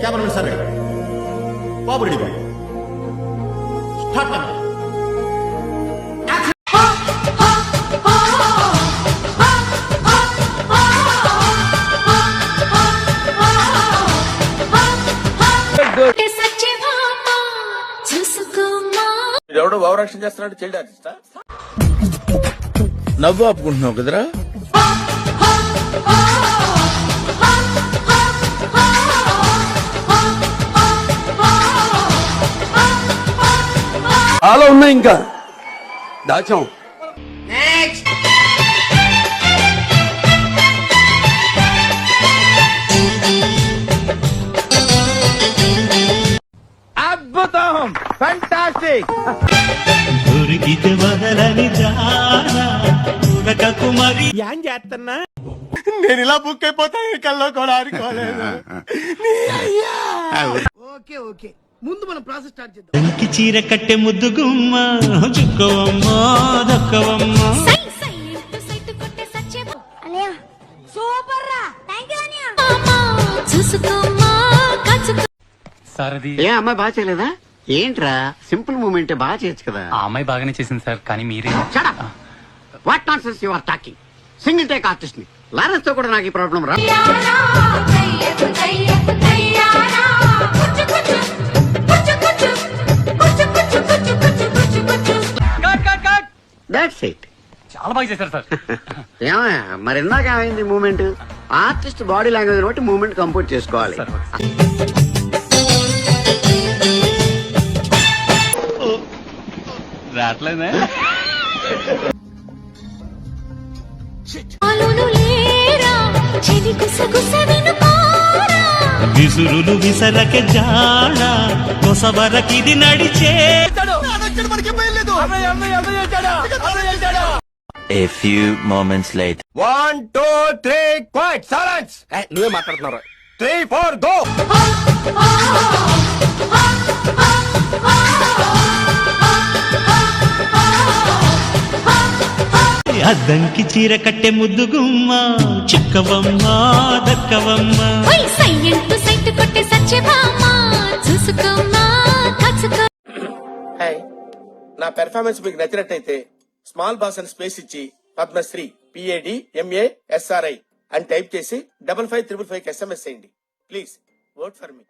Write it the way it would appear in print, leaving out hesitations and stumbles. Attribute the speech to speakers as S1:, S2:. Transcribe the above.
S1: Cameramen sir ready, బాబు ready, బాబు start camera.
S2: ఎవడో భావరక్షణ చేస్తున్నాడు, child ఆర్టిస్టా?
S3: నవ్వు ఆపుకుంటున్నావు కదరా.
S4: చాలా ఉన్నాయి ఇంకా దాచాం.
S3: అద్భుతం, ఫ్యాంటాస్టిక్.
S5: దొరికితే వదలని జానకు మరి
S3: ఏం చేస్తున్నా?
S1: నేను ఇలా బుక్ అయిపోతాను కల్లో కూడా ఆడుకోలేదు.
S6: ఓకే ఓకే, ముందు మనం ప్రాసెస్ స్టార్ట్ చేద్దాం.
S5: ఇంకి చీర కట్టె ముద్దు గుమ్మ చుక్కవమ్మ దక్కవమ్మ.
S7: సూపర్ రా, థాంక్యూ అన్నయ్య.
S8: ఏ అమ్మాయి బాగా చేయలేదా? ఏంట్రా సింపుల్ మూమెంట్ బాగా చేయొచ్చు కదా.
S9: ఆ అమ్మాయి బాగానే చేసింది సార్, కానీ మీరే.
S8: What not sense you are talking. Single take artist ని లారెన్స్ తో కూడా నాకు ఈ ప్రాబ్లం రా. That's it.
S9: చాలా బాగా చేశారు సార్.
S8: ఏమయ్యా మరి ఇందాక ఏమైంది మూమెంట్? ఆర్టిస్ట్ బాడీ లాంగ్వేజ్ బట్టి మూమెంట్ కంపోజ్ చేసుకోవాలి.
S9: రావట్లేదే.
S5: విసురులు విసరకే జాడ కొసవరకిది నడిచే.
S10: A few moments later.
S3: 1 2 3 quiet silence.
S2: నువ్వే మాట్లాడుతున్నావు.
S3: 3 4 గో.
S5: అద్దంకి చీర కట్టె ముద్దు గుమ్మ చిక్కవమ్మ దక్కవమ్మ.
S2: నా పెర్ఫార్మెన్స్ మీకు నచ్చినట్టయితే స్మాల్ బాస్ అని స్పేస్ ఇచ్చి పద్మశ్రీ PADMASRI అని టైప్ చేసి 5555 SMS చేయండి. Please vote for me.